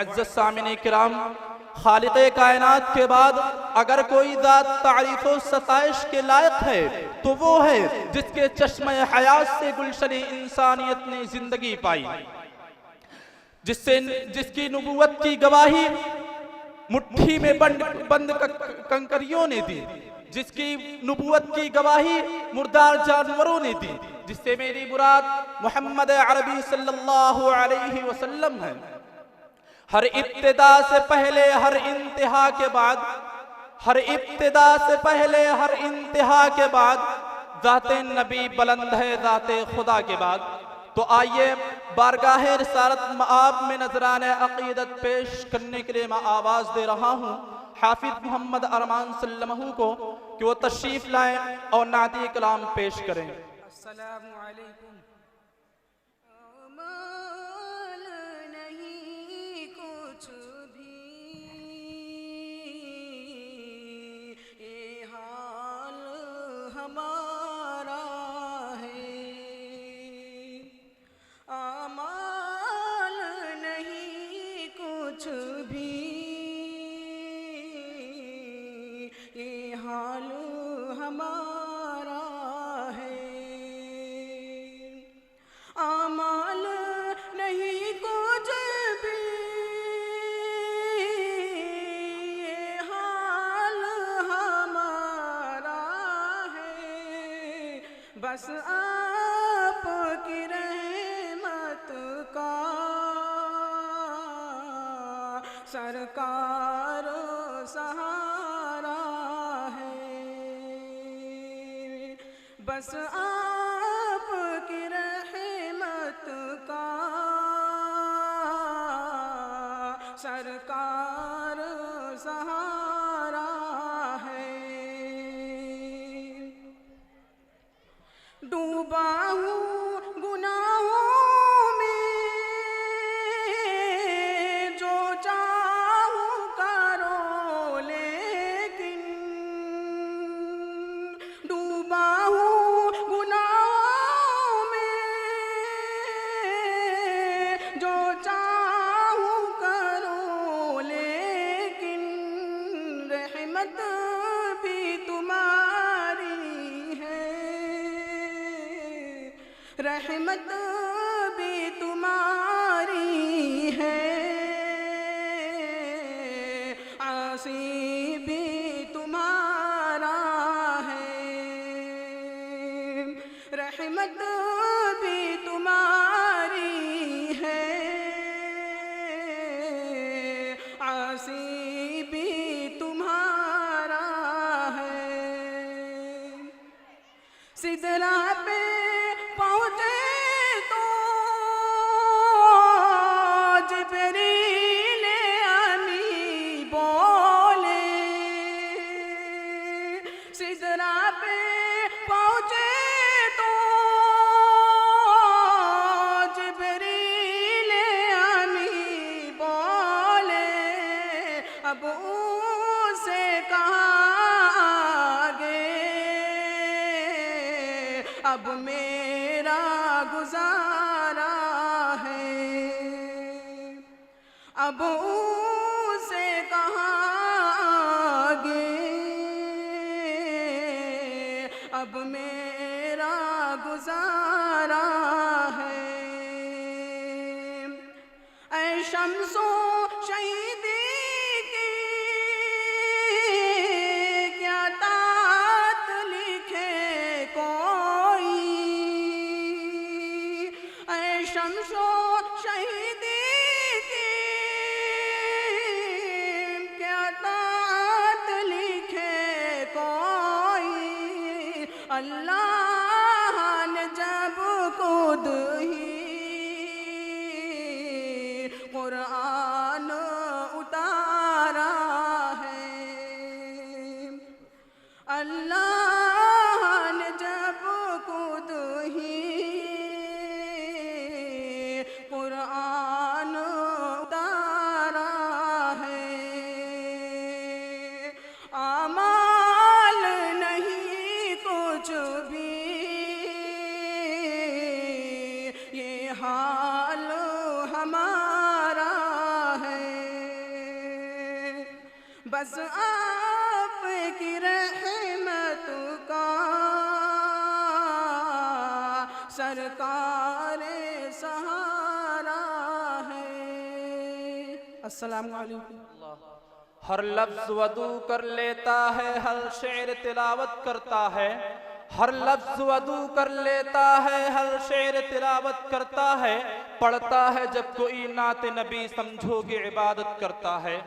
मुअज़्ज़ज़ सामिन किराम, खालिक़े कायनात के बाद अगर कोई ज़ात तारीफ़ व सताइश के लायक है तो वो है जिसके चश्मे हयात से गुलशन इंसानियत ने जिंदगी पाई, जिसकी नबूवत की गवाही मुट्ठी में बंद कंकरियों ने दी, जिसकी नबूवत की गवाही मुर्दार जानवरों ने दी, जिससे मेरी मुराद मोहम्मद अरबी सल्लल्लाहु अलैहि वसल्लम है। हर इब्तिदा से पहले हर इंतहा के बाद, हर इब्तिदा से पहले हर इंतहा के बाद ज़ाते नबी बुलंद है ज़ाते खुदा के बाद। तो आइए बारगाहे रिसालत मआब में नजराने अकीदत पेश करने के लिए मैं आवाज़ दे रहा हूँ हाफिज मोहम्मद अरमान सल्लमहू को कि वो तशरीफ़ लाएं और नाती कलाम पेश करें। अस्सलामु अलैकुम। बस आपकी रहमत का सरकार सहारा है, बस आपकी रहमत का सरकार सहारा है। डूबा हूँ गुनाहों में, जो चाहूँ करो लेकिन, डूबा हूँ गुनाहों में, जो चाहूँ करो लेकिन, रहमत भी तुम्हारी है, रहमत भी तुम्हारी है, आसी भी तुम्हारा है, रहमत भी तुम्हारी है, आसी भी तुम्हारा है। सिदरा पे पहुँचे तो जिब्रील अमी बोले, सिदरा पे पहुँचे तो जिब्रील अमी बोले, अब उसे कहाँ आगे, अब मेरा गुजारा है, अब उसे कहाँ आगे, अब मेरा गुजारा है। ऐ शम्सो शहीदी की क्या तात लिखे कोई, ऐ शम्सो शहीदी की क्या तात लिखे कोई, अल्लाह ने जब खुद ही कुरान उतारा है, अल्लाह ने जब खुद ही कुरान उतारा है, आमाल नहीं कुछ भी, ये हाल हमारा है, बस आपकी रहमत का सरकार सहारा है। अस्सलाम वालेकुम। हर लफ्ज वदू कर लेता है, हर शेर तिलावत करता है। हर लफ्ज वदू कर लेता है, हर शेर तिलावत करता है। पढ़ता है जब कोई नाते नबी समझोगे इबादत करता है।